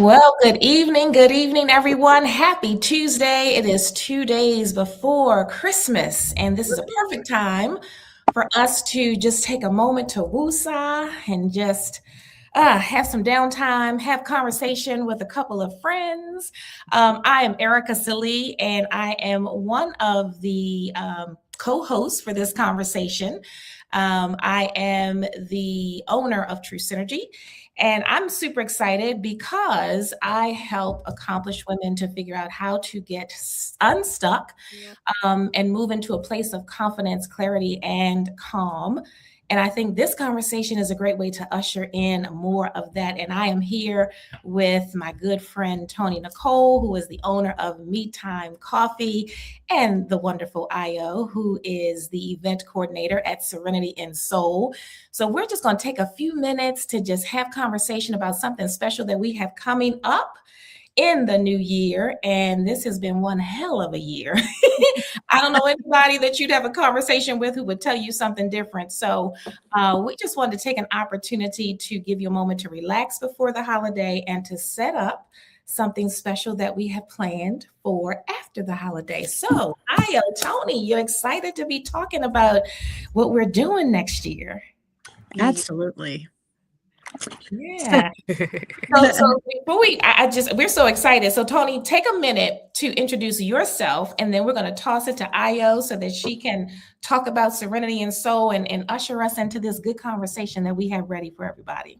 Well, good evening, everyone. Happy Tuesday. It is 2 days before Christmas, and this is a perfect time for us to just take a moment to woosah and just have some downtime, have conversation with a couple of friends. I am Erica Silly, and I am one of the co-hosts for this conversation. I am the owner of TruSynergy, and I'm super excited because I help accomplished women to figure out how to get unstuck and move into a place of confidence, clarity, and calm. And I think this conversation is a great way to usher in more of that. And I am here with my good friend, Tony Nicole, who is the owner of MeTime Coffee, and the wonderful Io, who is the event coordinator at Serenity and Sol. So we're just going to take a few minutes to just have conversation about something special that we have coming up in the new year. And this has been one hell of a year. I don't know anybody that you'd have a conversation with who would tell you something different. So we just wanted to take an opportunity to give you a moment to relax before the holiday and to set up something special that we have planned for after the holiday. So, Tony, you're excited to be talking about what we're doing next year. Absolutely. Yeah. So before we're so excited. So Tony, take a minute to introduce yourself, and then we're going to toss it to Io so that she can talk about Serenity and Soul and usher us into this good conversation that we have ready for everybody.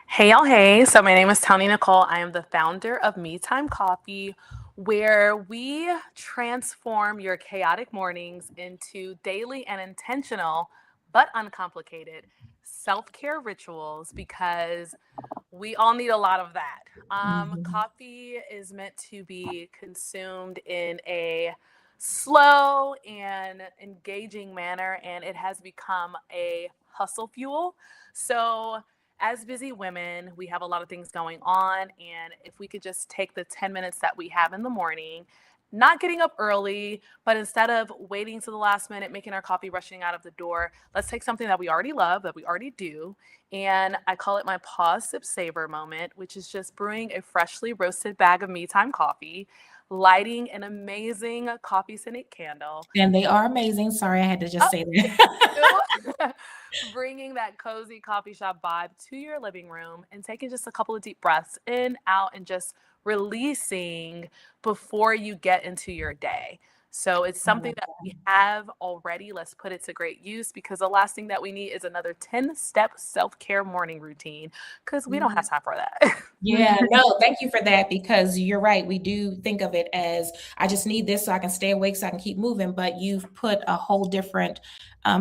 Hey, y'all. Hey. So my name is Tony Nicole. I am the founder of MeTime Coffee, where we transform your chaotic mornings into daily and intentional, but uncomplicated self-care rituals, because we all need a lot of that. Coffee is meant to be consumed in a slow and engaging manner, and it has become a hustle fuel. So as busy women, we have a lot of things going on. And if we could just take the 10 minutes that we have in the morning, not getting up early, but instead of waiting to the last minute, making our coffee, rushing out of the door, let's take something that we already love, that we already do. And I call it my pause, sip, savor moment, which is just brewing a freshly roasted bag of MeTime coffee, lighting an amazing coffee scented candle. And they are amazing. Sorry, I had to just say that. Bringing that cozy coffee shop vibe to your living room and taking just a couple of deep breaths in, out, and just releasing before you get into your day. So it's something that we have already. Let's put it to great use, because the last thing that we need is another 10-step self-care morning routine, because we don't have time for that. Yeah, no, thank you for that, because you're right. We do think of it as, I just need this so I can stay awake, so I can keep moving. But you've put a whole different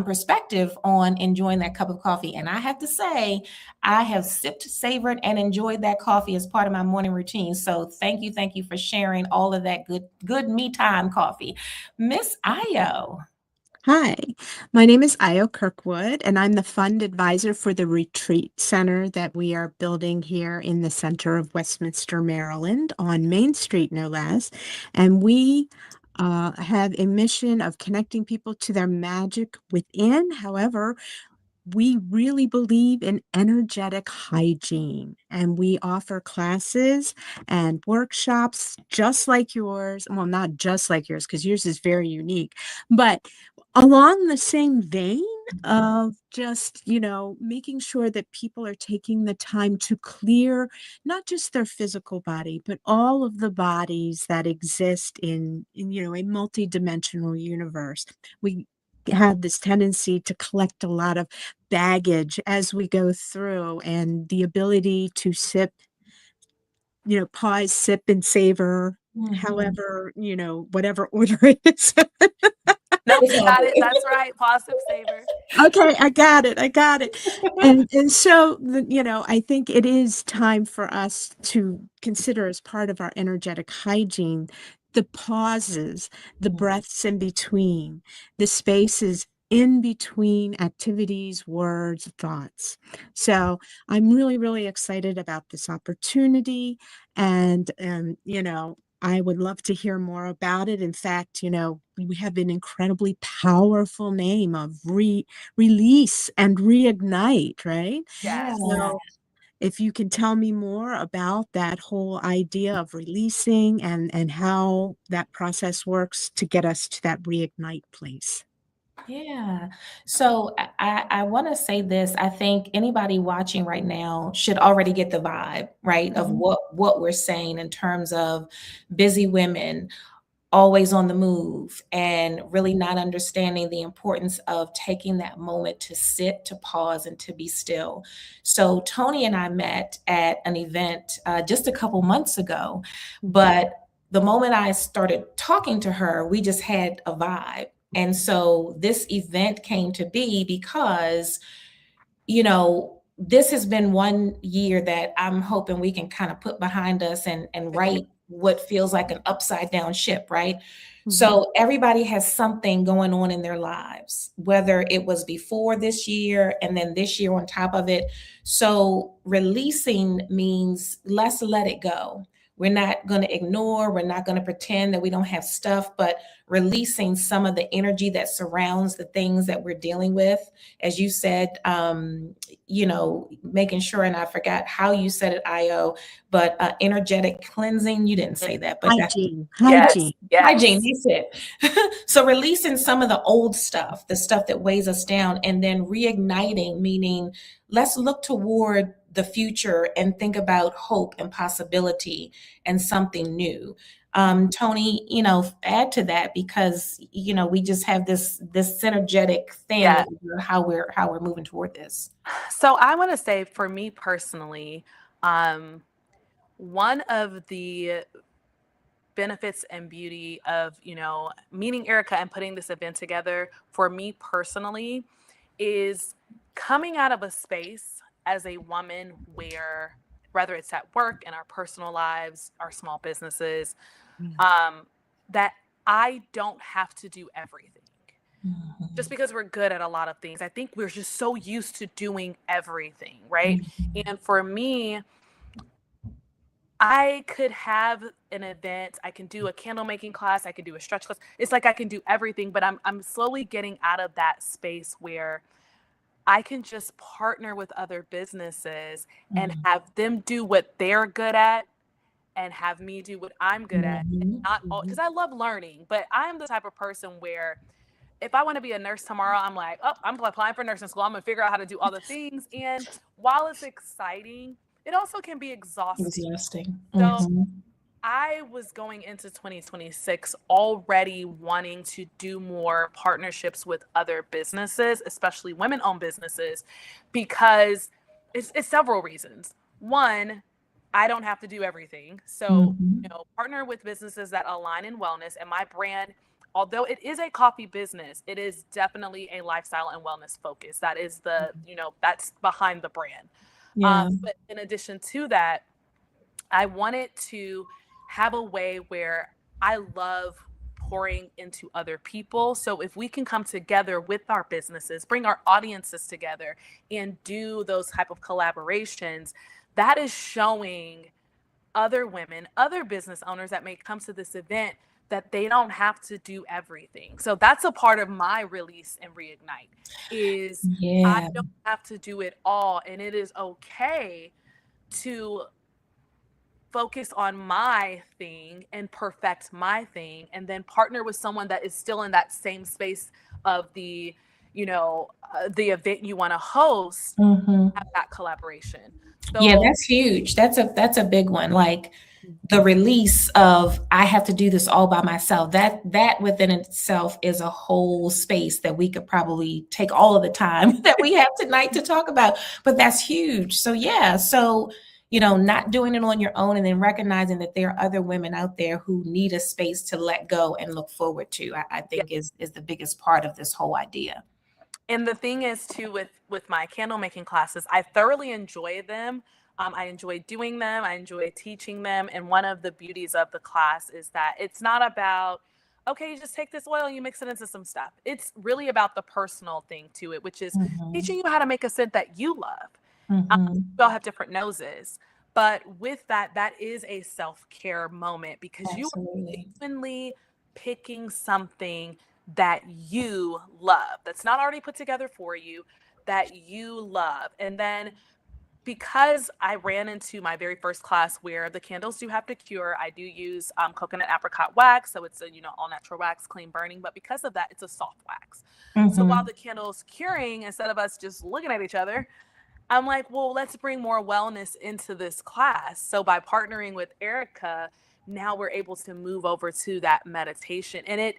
perspective on enjoying that cup of coffee. And I have to say, I have sipped, savored, and enjoyed that coffee as part of my morning routine. So thank you for sharing all of that good me time coffee. Miss Io. Hi, my name is Io Kirkwood, and I'm the fund advisor for the retreat center that we are building here in the center of Westminster, Maryland, on Main Street, no less. And we have a mission of connecting people to their magic within. However, we really believe in energetic hygiene, and we offer classes and workshops just like yours. Well, not just like yours, because yours is very unique, but along the same vein of just, making sure that people are taking the time to clear not just their physical body, but all of the bodies that exist in a multidimensional universe. We have this tendency to collect a lot of baggage as we go through, and the ability to sip, pause, sip, and savor, however, whatever order it is. No, you got it. That's right. Pause, sip, savor. Okay, I got it. And so, I think it is time for us to consider, as part of our energetic hygiene, the pauses, the breaths in between, the spaces in between activities, words, thoughts. So I'm really, really excited about this opportunity. And, I would love to hear more about it. In fact, we have an incredibly powerful name of release and reignite, right? Yes. So, if you can tell me more about that whole idea of releasing and how that process works to get us to that reignite place. Yeah. So I want to say this. I think anybody watching right now should already get the vibe, right, of Mhm. what we're saying in terms of busy women, always on the move, and really not understanding the importance of taking that moment to sit, to pause, and to be still. So Tony and I met at an event just a couple months ago, Mhm. but the moment I started talking to her, we just had a vibe. And so this event came to be because, this has been 1 year that I'm hoping we can kind of put behind us and right what feels like an upside down ship, right? Mhm. So everybody has something going on in their lives, whether it was before this year and then this year on top of it. So releasing means let's let it go. We're not going to ignore, we're not going to pretend that we don't have stuff, but releasing some of the energy that surrounds the things that we're dealing with. As you said, making sure, and I forgot how you said it, Io, but energetic cleansing. You didn't say that, but that's Hygiene, Yes, hygiene. hygiene. yes. That's it. So releasing some of the old stuff, the stuff that weighs us down, and then reigniting, meaning let's look toward the future and think about hope and possibility and something new. Tony, add to that because we just have this synergetic thing Yeah. of how we're moving toward this. So I want to say for me personally, um, one of the benefits and beauty of, meeting Erica and putting this event together for me personally is coming out of a space as a woman where whether it's at work, in our personal lives, our small businesses, Mm. um, that I don't have to do everything. Just Mhm. because we're good at a lot of things. I think we're just so used to doing everything, right? Mhm. And for me, I could have an event, I can do a candle making class, I can do a stretch class. It's like I can do everything, but I'm slowly getting out of that space where I can just partner with other businesses and Mhm. have them do what they're good at and have me do what I'm good at. And Mhm. not all Mhm. because I love learning, but I am the type of person where if I want to be a nurse tomorrow, I'm like, oh, I'm applying for nursing school. I'm gonna figure out how to do all the things. And while it's exciting, it also can be exhausting. Exhausting. So Mhm. I was going into 2026 already wanting to do more partnerships with other businesses, especially women owned businesses, because it's several reasons. One, I don't have to do everything. So, Mhm. partner with businesses that align in wellness. And my brand, although it is a coffee business, it is definitely a lifestyle and wellness focus. That is that's behind the brand. Yeah. But in addition to that, I wanted to have a way where I love pouring into other people. So if we can come together with our businesses, bring our audiences together and do those type of collaborations, that is showing other women, other business owners that may come to this event that they don't have to do everything. So that's a part of my release and reignite is I Yeah. don't have to do it all and it is okay to focus on my thing and perfect my thing and then partner with someone that is still in that same space of the event you want to host, Mhm. have that collaboration. Yeah, So that's huge. That's a big one. Like the release of I have to do this all by myself. That within itself is a whole space that we could probably take all of the time that we have tonight to talk about. But that's huge. So yeah, so not doing it on your own and then recognizing that there are other women out there who need a space to let go and look forward to, I yeah. think is the biggest part of this whole idea. And the thing is too with my candle making classes, I thoroughly enjoy them. I enjoy doing them. I enjoy teaching them. And one of the beauties of the class is that it's not about, okay, you just take this oil and you mix it into some stuff. It's really about the personal thing to it, which is teaching Mhm. you how to make a scent that you love. Mhm. We all have different noses. But with that, that is a self-care moment because you are Absolutely. genuinely picking something that you love, that's not already put together for you, that you love. And then because I ran into my very first class where the candles do have to cure, I do use coconut apricot wax. So it's a, all natural wax, clean burning. But because of that, it's a soft wax. So while Mm-hmm. the candle's curing, instead of us just looking at each other, I'm like, well, let's bring more wellness into this class. So by partnering with Erica, now we're able to move over to that meditation. And it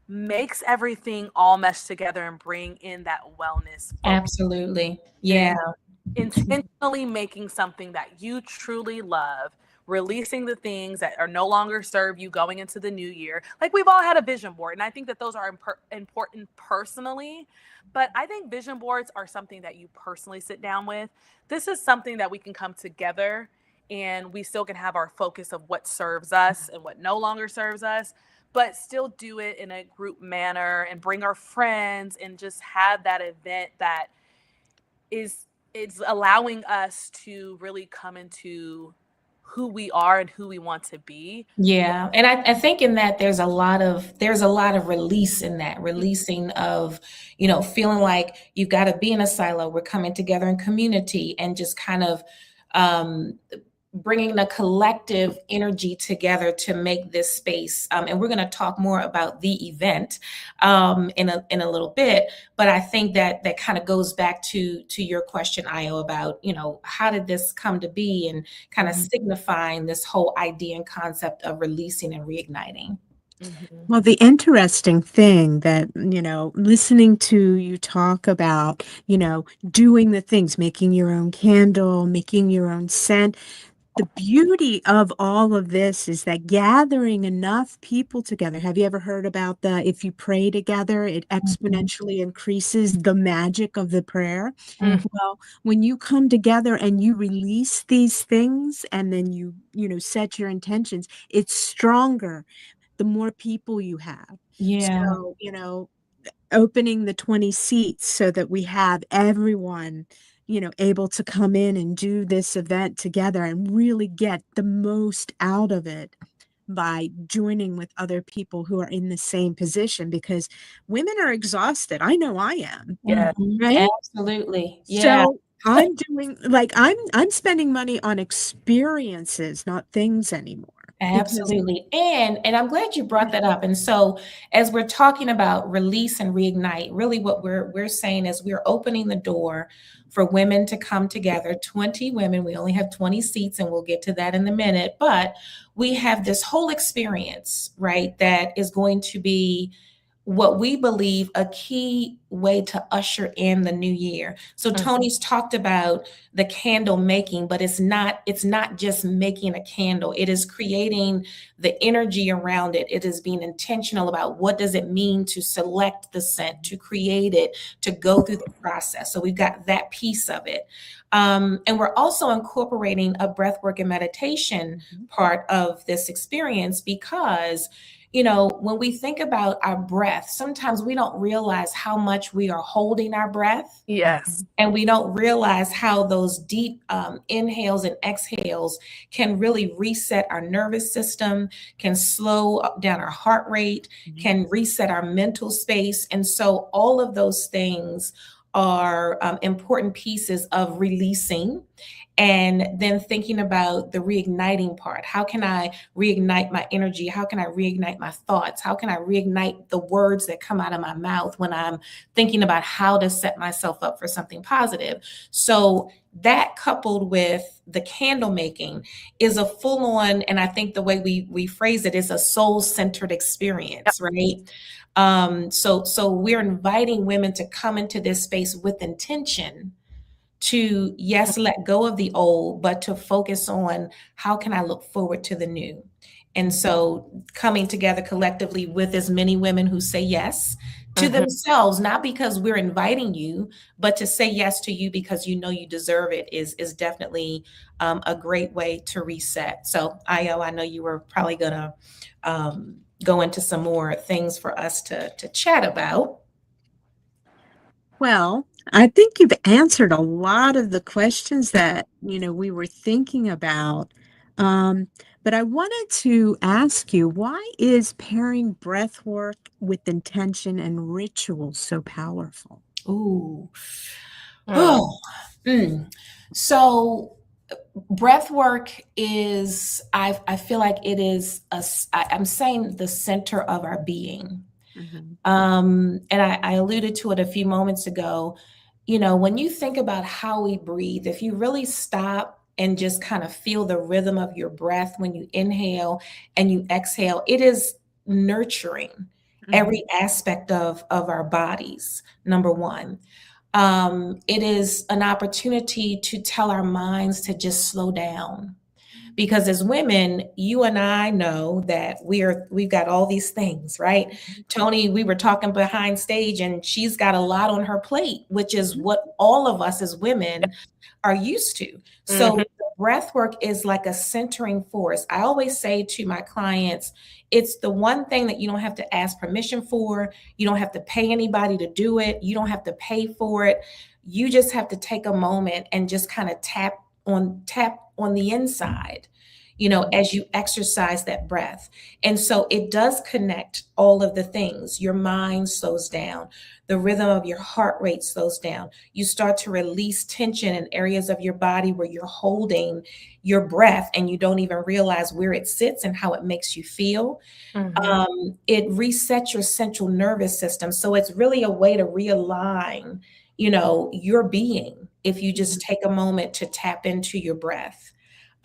makes everything all mesh together and bring in that wellness focus. Absolutely. And Yeah. intentionally making something that you truly love, releasing the things that are no longer serve you going into the new year. Like we've all had a vision board, and I think that those are important personally, but I think vision boards are something that you personally sit down with. This is something that we can come together and we still can have our focus of what serves us and what no longer serves us, but still do it in a group manner and bring our friends and just have that event that is it's allowing us to really come into who we are and who we want to be. Yeah. And I think in that there's a lot of release in that, releasing of, feeling like you've got to be in a silo. We're coming together in community and just kind of um, bringing the collective energy together to make this space. And we're going to talk more about the event in a little bit. But I think that kind of goes back to your question, Io, about how did this come to be, and kind of signifying this whole idea and concept of releasing and reigniting. Mhm. Well, the interesting thing that, listening to you talk about, doing the things, making your own candle, making your own scent. The beauty of all of this is that gathering enough people together. Have you ever heard about if you pray together, it Mhm. exponentially increases the magic of the prayer? Mhm. Well, when you come together and you release these things and then set your intentions, it's stronger the more people you have. Yeah. So, opening the 20 seats so that we have everyone, able to come in and do this event together and really get the most out of it by joining with other people who are in the same position, because women are exhausted. I know I am, Yeah. Mhm. right? Absolutely. Yeah. So I'm doing like I'm spending money on experiences, not things anymore. Because Absolutely. And I'm glad you brought that up. And so as we're talking about release and reignite, really what we're saying is we're opening the door for women to come together, 20 women. We only have 20 seats, and we'll get to that in a minute, but we have this whole experience, right, that is going to be what we believe a key way to usher in the new year. So Mhm. Tony's talked about the candle making, but it's not just making a candle. It is creating the energy around it. It is being intentional about what does it mean to select the scent, to create it, to go through the process. So we've got that piece of it. And we're also incorporating a breathwork and meditation part of this experience, because when we think about our breath, sometimes we don't realize how much we are holding our breath, Yes. and we don't realize how those deep inhales and exhales can really reset our nervous system, can slow down our heart rate, can reset our mental space. And so all of those things are important pieces of releasing, and then thinking about the reigniting part. How can I reignite my energy? How can I reignite my thoughts? How can I reignite the words that come out of my mouth when I'm thinking about how to set myself up for something positive? So that, coupled with the candle making, is a full on, and I think the way we phrase it is a soul centered Yep. experience, right? So we're inviting women to come into this space with intention to, yes, let go of the old, but to focus on how can I look forward to the new. And so coming together collectively with as many women who say yes to Mhm. themselves, not because we're inviting you, but to say yes to you because you know you deserve it, is definitely a great way to reset. So Io, I know you were probably gonna go into some more things for us to chat about. Well, I think you've answered a lot of the questions that, we were thinking about. Um, but I wanted to ask you, why is pairing breath work with intention and ritual so powerful? Ooh. Mm. Oh, so breath work is, I feel like it is I'm saying the center of our being. Mhm. And I alluded to it a few moments ago. When you think about how we breathe, if you really stop and just kind of feel the rhythm of your breath when you inhale and you exhale, it is nurturing Mhm. every aspect of our bodies, number one. It is an opportunity to tell our minds to just slow down, because as women, you and I know that we've got all these things, right? Tony, we were talking behind stage, and she's got a lot on her plate, which is Mhm. what all of us as women are used to. Mhm. So the breath work is like a centering force. I always say to my clients, it's the one thing that you don't have to ask permission for. You don't have to pay anybody to do it. You don't have to pay for it. You just have to take a moment and just kind of tap on the inside, Mhm. as you exercise that breath. And so it does connect all of the things. Your mind slows down, the rhythm of your heart rate slows down. You start to release tension in areas of your body where you're holding your breath and you don't even realize where it sits and how it makes you feel. Mhm. It resets your central nervous system. So it's really a way to realign, your being, if you just Mhm. take a moment to tap into your breath.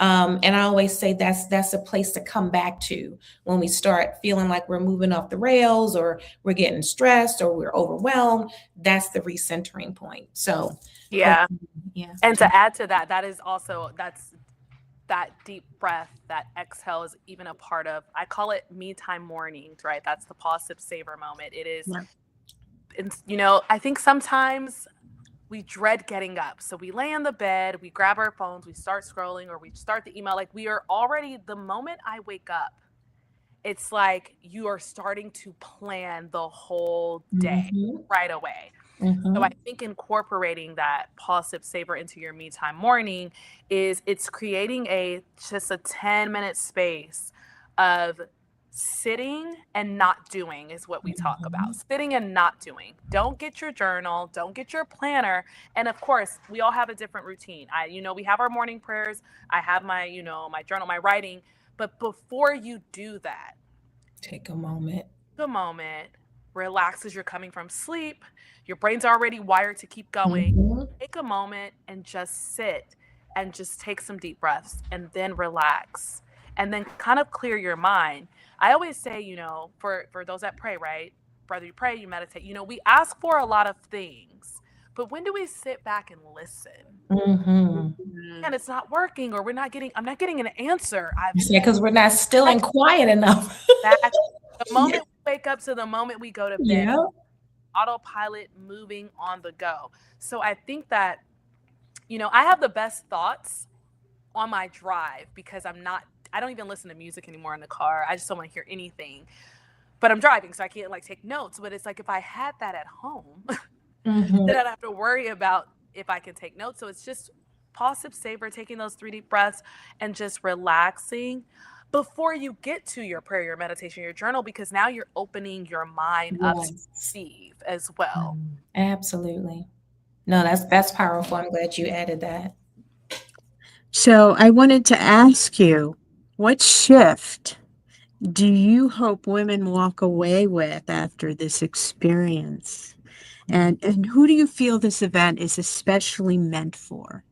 And I always say that's a place to come back to when we start feeling like we're moving off the rails, or we're getting stressed, or we're overwhelmed. That's the recentering point. So, but Yeah. yeah. And to add to that, that's that deep breath, that exhale is even a part of, I call it me time mornings, right? That's the pause, sip, savor moment. It is, Yeah. I think sometimes we dread getting up. So we lay on the bed, we grab our phones, we start scrolling, or we start the email. Like we are already, the moment I wake up, it's like you are starting to plan the whole day Hmm. right away. So I Hmm. think incorporating that pause, sip, savor into your me time morning is it's creating just a 10-minute space of sitting and not doing is what we talk about. Hmm. Sitting and not doing. Don't get your journal, don't get your planner. And of course, we all have a different routine. We have our morning prayers. I have my journal, my writing. But before you do that, Take a moment. the moment, relax as you're coming from sleep. Your brain's already wired to keep going. Hmm. Take a moment and just sit and just take some deep breaths and then relax and then kind of clear your mind. I always say, for those that pray, right? Whether you pray, you meditate, we ask for a lot of things, but when do we sit back and listen? Hmm. And it's not working, or I'm not getting an answer. Because we're not still and quiet enough. Back the Yeah. moment we wake up to the moment we go to bed, Yeah. autopilot moving on the go. So I think that, I have the best thoughts on my drive because I don't even listen to music anymore in the car. I just don't want to hear anything. But I'm driving, so I can't like take notes. But it's like if I had that at home, Hmm. then I'd have to worry about if I can take notes. So it's just pause, sip, savor, taking those 3 deep breaths and just relaxing before you get to your prayer, your meditation, your journal, because now you're opening your mind up to Yes. receive as well. Absolutely. No, that's powerful. I'm glad you added that. So I wanted to ask you, what shift do you hope women walk away with after this experience? And who do you feel this event is especially meant for?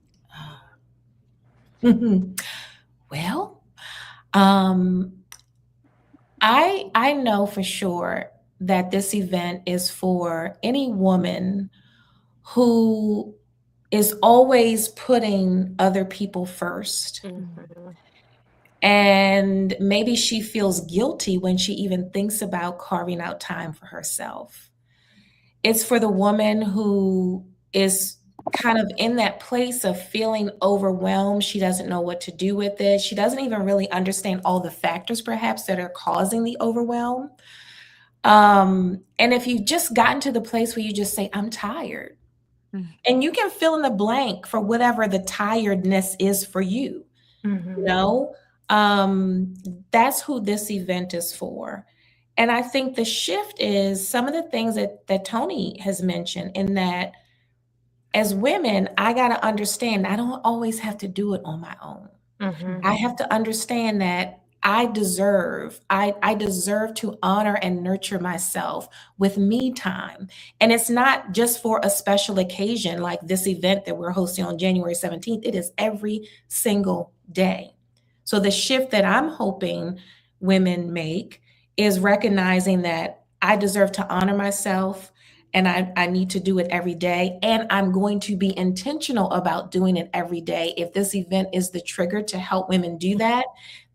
Well, um, I know for sure that this event is for any woman who is always putting other people first. Mhm. And maybe she feels guilty when she even thinks about carving out time for herself. It's for the woman who is kind of in that place of feeling overwhelmed. She doesn't know what to do with it. She doesn't even really understand all the factors, perhaps, that are causing the overwhelm. And if you've just gotten to the place where you just say, I'm tired, Mm. and you can fill in the blank for whatever the tiredness is for you, you Mhm. know, um, that's who this event is for. And I think the shift is some of the things that Tony has mentioned, in that as women, I got to understand I don't always have to do it on my own. I have to understand that I deserve to honor and nurture myself with me time. And it's not just for a special occasion like this event that we're hosting on January 17th. It is every single day. So the shift that I'm hoping women make is recognizing that I deserve to honor myself and I need to do it every day. And I'm going to be intentional about doing it every day. If this event is the trigger to help women do that,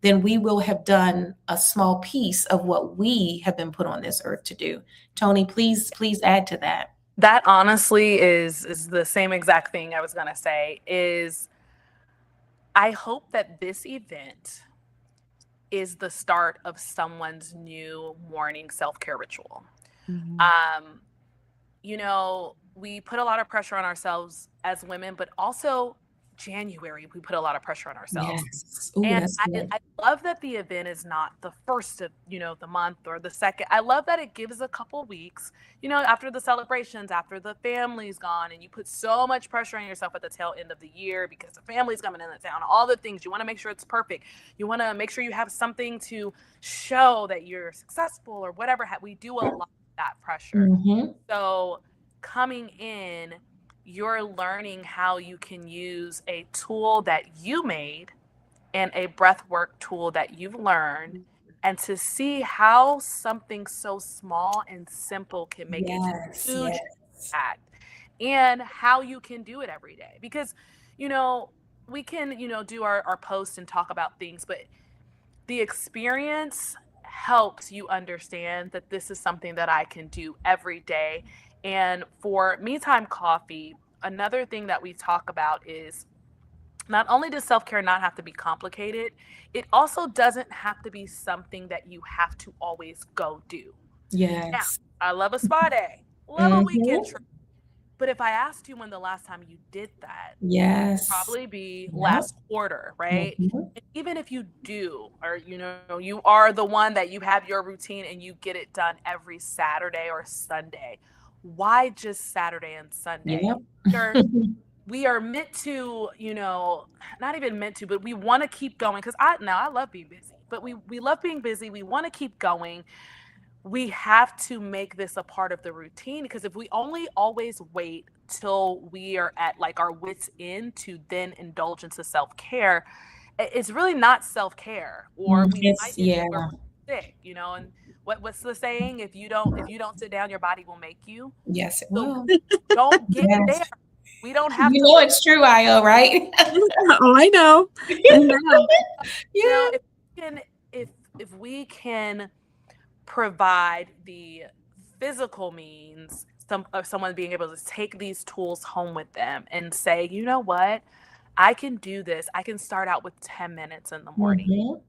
then we will have done a small piece of what we have been put on this earth to do. Tony, please add to that. That honestly is the same exact thing I was going to say is I hope that this event is the start of someone's new morning self-care ritual. Um, you know, we put a lot of pressure on ourselves as women, but also January, we put a lot of pressure on ourselves. Yes. Ooh, And that's good. I love that the event is not the first of, the month or the second. I love that it gives a couple weeks, after the celebrations, after the family's gone, and you put so much pressure on yourself at the tail end of the year because the family's coming into town, all the things. You want to make sure it's perfect. You want to make sure you have something to show that you're successful or whatever. We do a lot of that pressure. So coming in, you're learning how you can use a tool that you made and a breath work tool that you've learned, and to see how something so small and simple can make a huge impact, and how you can do it every day. Because, we can, do our posts and talk about things, but the experience helps you understand that this is something that I can do every day. And for MeTime Coffee, another thing that we talk about is not only does self-care not have to be complicated, it also doesn't have to be something that you have to always go do. Yes. Now, I love a spa day, love a weekend trip. But if I asked you when the last time you did that, yes, probably be last quarter, right? And even if you do, or you are the one that you have your routine and you get it done every Saturday or Sunday, why just Saturday and Sunday? We are meant to, not even meant to, but we want to keep going, because I love being busy, but we love being busy. We want to keep going. We have to make this a part of the routine, because if we only always wait till we are at like our wits end to then indulge into self-care, it's really not self-care, or we might do it where we're sick, and what's the saying? If you don't sit down, your body will make you. Yes, it will. Don't get there. We don't have to. It's true, Io, right? Oh, I know. If we can provide the physical means of someone being able to take these tools home with them and say, you know what, I can do this. I can start out with 10 minutes in the morning,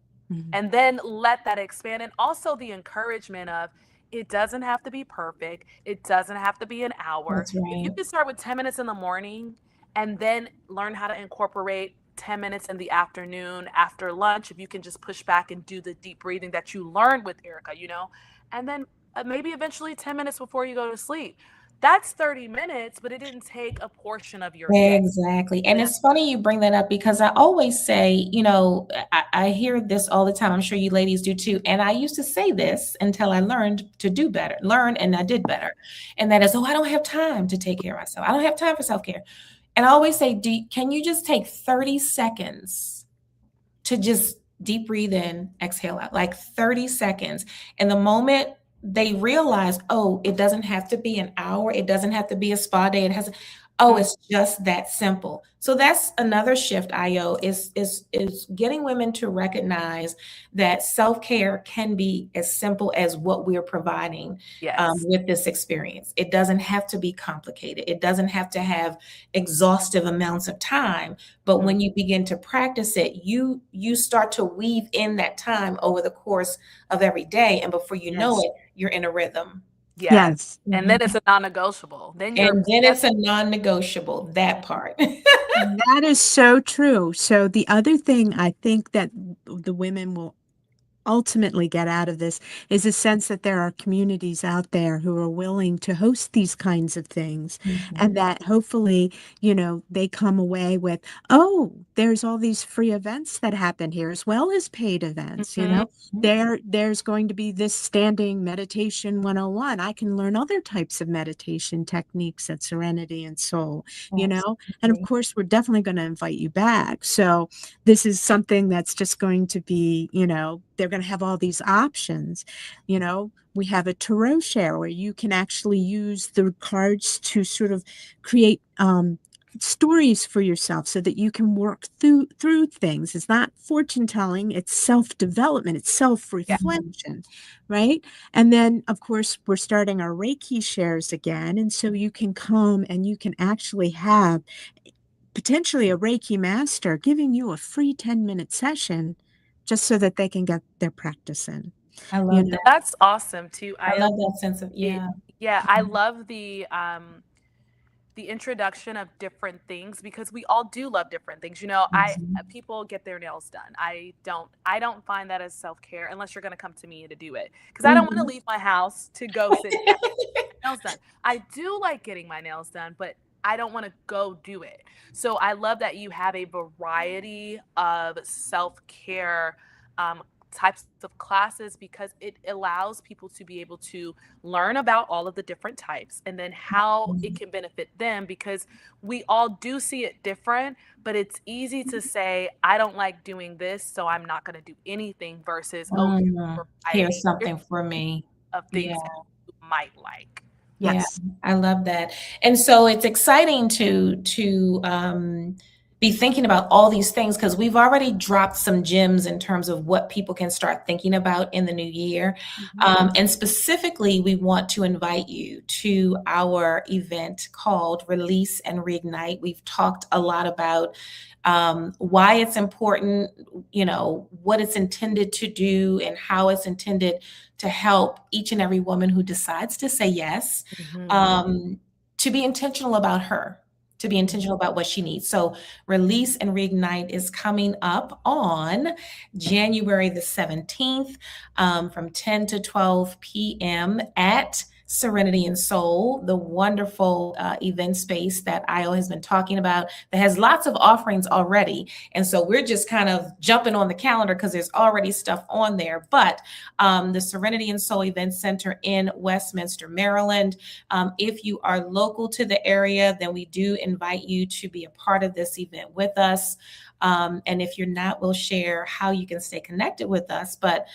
and then let that expand. And also the encouragement of, it doesn't have to be perfect. It doesn't have to be an hour. That's right. If you can start with 10 minutes in the morning and then learn how to incorporate 10 minutes in the afternoon after lunch, if you can just push back and do the deep breathing that you learned with Erica, and then maybe eventually 10 minutes before you go to sleep. That's 30 minutes, but it didn't take a portion of your day. Exactly. And it's funny you bring that up, because I always say, I hear this all the time. I'm sure you ladies do too. And I used to say this until I learned to do better, and I did better. And that is, I don't have time to take care of myself. I don't have time for self-care. And I always say, can you just take 30 seconds to just deep breathe in, exhale out, like 30 seconds. And the moment they realize, it doesn't have to be an hour. It doesn't have to be a spa day. It's just that simple. So that's another shift, Io, is getting women to recognize that self-care can be as simple as what we're providing with this experience. It doesn't have to be complicated. It doesn't have to have exhaustive amounts of time. But when you begin to practice it, you start to weave in that time over the course of every day. And before you know it, you're in a rhythm. Yes. And then it's a non-negotiable. Then it's a non-negotiable, that part. That is so true. So the other thing I think that the women will ultimately get out of this is a sense that there are communities out there who are willing to host these kinds of things, and that hopefully, they come away with, oh, there's all these free events that happen here as well as paid events. Mhm. There's going to be this standing meditation 101. I can learn other types of meditation techniques at Serenity and Soul, and of Absolutely. course, we're definitely going to invite you back. So this is something that's just going to be, they're going to have all these options. We have a tarot share where you can actually use the cards to sort of create stories for yourself so that you can work through things. It's not fortune telling, it's self-development, it's Yeah. self-reflection, right? And then of course we're starting our Reiki shares again. And so you can come and you can actually have potentially a Reiki master giving you a free 10-minute session just so that they can get their practice in. I You love know, that. That's awesome too. I love that sense of, It, yeah. yeah, I love the introduction of different things because we all do love different things. I people get their nails done. I don't find that as self-care unless you're going to come to me to do it because I don't want to Mhm. leave my house to go sit down and get my nails done. I do like getting my nails done, but I don't want to go do it. So I love that you have a variety of self-care um, types of classes because it allows people to be able to learn about all of the different types and then how it can benefit them because we all do see it different, but it's easy to say, I don't like doing this, so I'm not going to do anything versus, oh, here's a Here's variety something for me. of Yeah. things that you might like. Yeah, yes. I love that. And so it's exciting to be thinking about all these things because we've already dropped some gems in terms of what people can start thinking about in the new year. And specifically, we want to invite you to our event called Release and Reignite. We've talked a lot about why it's important, what it's intended to do, and how it's intended to help each and every woman who decides to say yes, um, to be intentional about her, to be intentional about what she needs. So, Release and Reignite is coming up on January the 17th from 10 to 12 p.m. at Serenity and Sol, the wonderful event space that Io has been talking about that has lots of offerings already. And so we're just kind of jumping on the calendar because there's already stuff on there. But the Serenity and Sol Event Center in Westminster, Maryland. If you are local to the area, then we do invite you to be a part of this event with us. And if you're not, we'll share how you can stay connected with us. But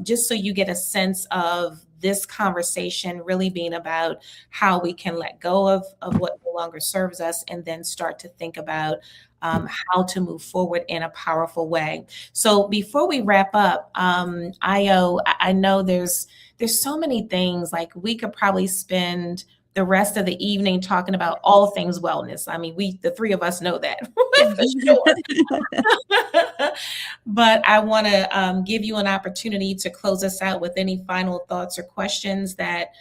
just so you get a sense of this conversation really being about how we can let go of what no longer serves us and then start to think about how to move forward in a powerful way. So before we wrap up, Io, I know there's so many things, like we could probably spend the rest of the evening talking about all things wellness. I mean, the three of us know that for sure. But I want to give you an opportunity to close us out with any final thoughts or questions that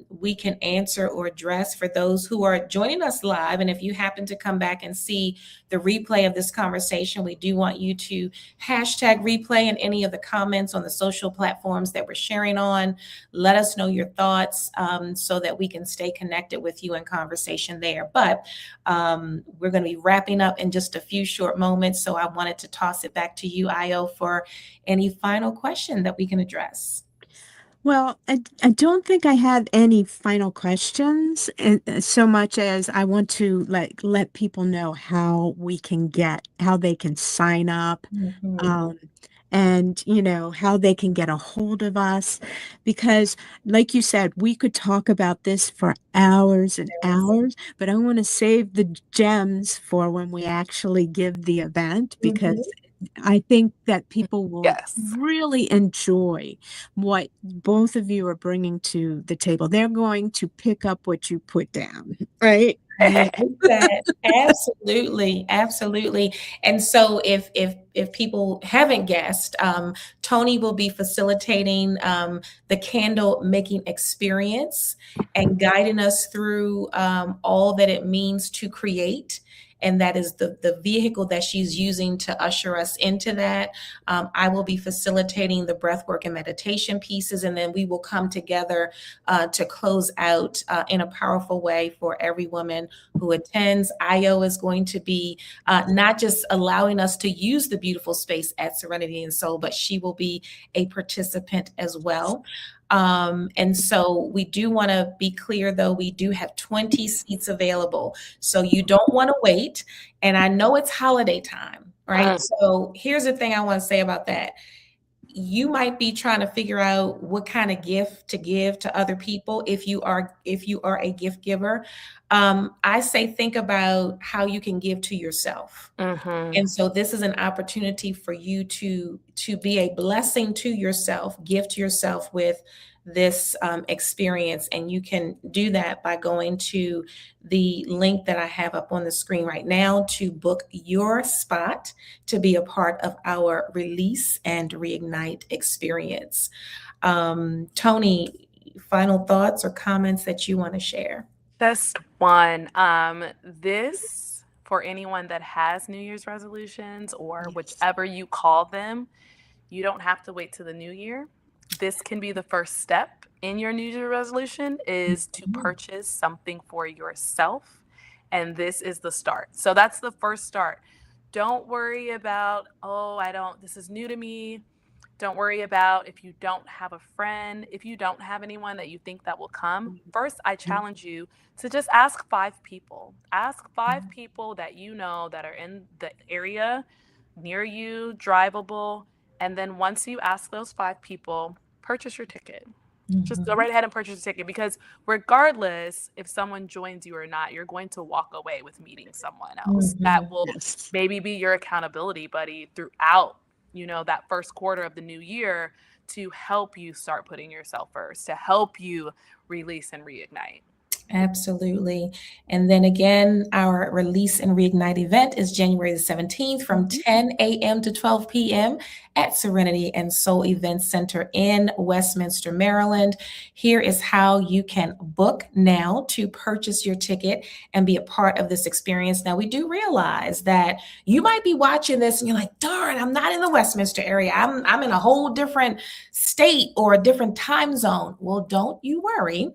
we can answer or address for those who are joining us live. And if you happen to come back and see the replay of this conversation, we do want you to hashtag replay in any of the comments on the social platforms that we're sharing on. Let us know your thoughts so that we can stay connected with you in conversation there. But we're going to be wrapping up in just a few short moments. So I wanted to toss it back to you, Io, for any final question that we can address. Well, I don't think I have any final questions, so much as I want to let people know how they can sign up, Mhm. um, and how they can get a hold of us, because like you said, we could talk about this for hours and hours, but I want to save the gems for when we actually give the event, Mhm. because I think that people will Yes. really enjoy what both of you are bringing to the table. They're going to pick up what you put down, right? I like that. Absolutely, absolutely. And so if people haven't guessed, Tony will be facilitating the candle making experience and guiding us through all that it means to create and that is the vehicle that she's using to usher us into that. I will be facilitating the breathwork and meditation pieces, and then we will come together to close out in a powerful way for every woman who attends. Io is going to be not just allowing us to use the beautiful space at Serenity and Sol, but she will be a participant as well. And so we do want to be clear, though, we do have 20 seats available. So you don't want to wait. And I know it's holiday time, right? So here's the thing I want to say about that. You might be trying to figure out what kind of gift to give to other people if you are a gift giver. I say think about how you can give to yourself. And so this is an opportunity for you to be a blessing to yourself, gift yourself with this experience. And you can do that by going to the link that I have up on the screen right now to book your spot to be a part of our Release and Reignite experience. Tony, final thoughts or comments that you want to share? Just one. This, for anyone that has New Year's resolutions or whichever you call them, you don't have to wait to the new year. This can be the first step in your New Year's resolution, is to purchase something for yourself. And this is the start. So that's the first start. Don't worry about, this is new to me. Don't worry about if you don't have a friend, if you don't have anyone that you think that will come. First, I challenge you to just ask 5 people. Ask 5 people that you know that are in the area near you, drivable. And then once you ask those 5 people, purchase your ticket. Just go right ahead and purchase a ticket, because regardless if someone joins you or not, you're going to walk away with meeting someone else that will maybe be your accountability buddy throughout, that first quarter of the new year, to help you start putting yourself first, to help you release and reignite. Absolutely. And then again, our Release and Reignite event is January the 17th from 10 a.m. to 12 p.m. at Serenity and Sol Event Center in Westminster, Maryland. Here is how you can book now to purchase your ticket and be a part of this experience. Now, we do realize that you might be watching this and you're like, darn, I'm not in the Westminster area. I'm in a whole different state or a different time zone. Well, don't you worry,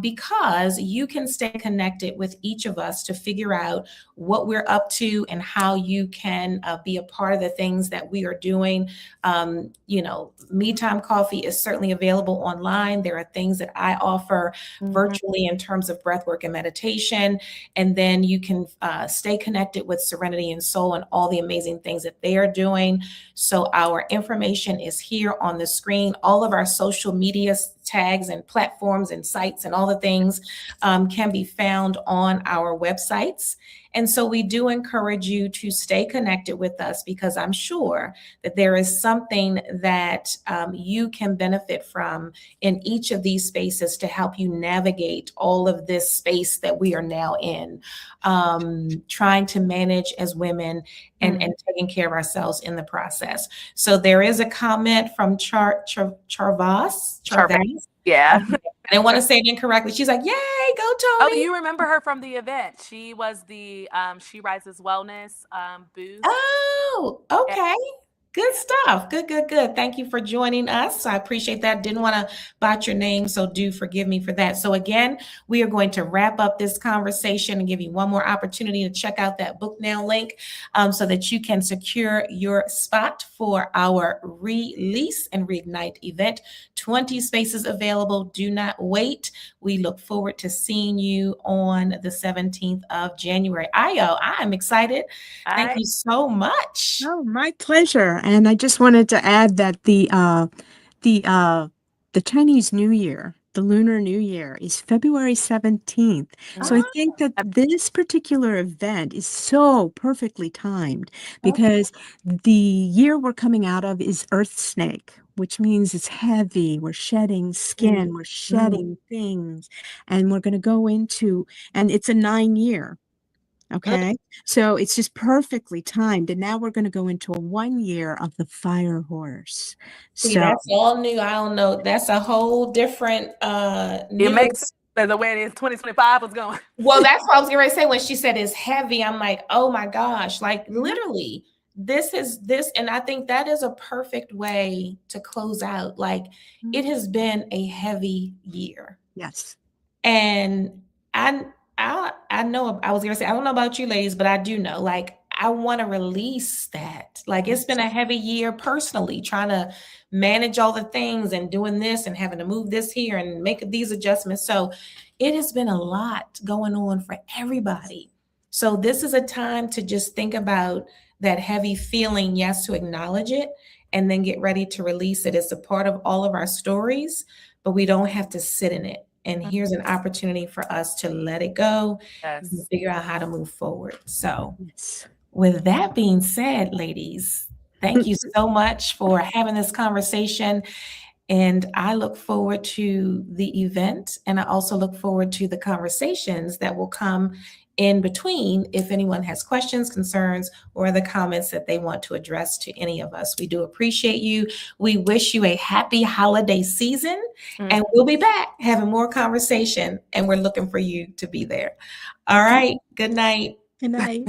because you can stay connected with each of us to figure out what we're up to and how you can be a part of the things that we are doing. MeTime Coffee is certainly available online. There are things that I offer virtually in terms of breathwork and meditation. And then you can stay connected with Serenity and Sol and all the amazing things that they are doing. So our information is here on the screen. All of our social media tags and platforms and sites and all the things can be found on our websites. And so we do encourage you to stay connected with us, because I'm sure that there is something that you can benefit from in each of these spaces to help you navigate all of this space that we are now in, trying to manage as women and taking care of ourselves in the process. So there is a comment from Charvas. Yeah. I didn't want to say it incorrectly. She's like, yay, go Tony. Oh, you remember her from the event. She was the She Rises Wellness booth. Oh, okay. Good stuff. Good. Thank you for joining us. I appreciate that. Didn't want to botch your name, so do forgive me for that. So again, we are going to wrap up this conversation and give you one more opportunity to check out that book now link so that you can secure your spot for our Release and Reignite event. 20 spaces available. Do not wait. We look forward to seeing you on the 17th of January. Io, I'm excited. Thank you so much. Oh, my pleasure. And I just wanted to add that the Chinese New Year, the Lunar New Year, is February 17th. So I think that this particular event is so perfectly timed, because the year we're coming out of is Earth Snake, which means it's heavy. We're shedding skin, we're shedding things, and we're going to go into, and it's a 9-year. Okay, so it's just perfectly timed. And now we're going to go into a 1 year of the fire horse. See, So that's all new. I don't know. That's a whole different It makes The way it is 2025 was going. Well, that's what I was going to say when she said it's heavy. I'm like, oh my gosh, like literally, this is this. And I think that is a perfect way to close out. Like, it has been a heavy year. Yes. And I know, I was going to say, I don't know about you ladies, but I do know, like, I want to release that. Like, it's been a heavy year personally, trying to manage all the things and doing this and having to move this here and make these adjustments. So it has been a lot going on for everybody. So this is a time to just think about that heavy feeling, yes, to acknowledge it, and then get ready to release it. It's a part of all of our stories, but we don't have to sit in it. And here's an opportunity for us to let it go and Yes. figure out how to move forward. So Yes. with that being said, ladies, thank you so much for having this conversation. And I look forward to the event. And I also look forward to the conversations that will come in between if anyone has questions, concerns, or the comments that they want to address to any of us. We do appreciate you. We wish you a happy holiday season, and we'll be back having more conversation, and we're looking for you to be there. All right. Good night. Good night.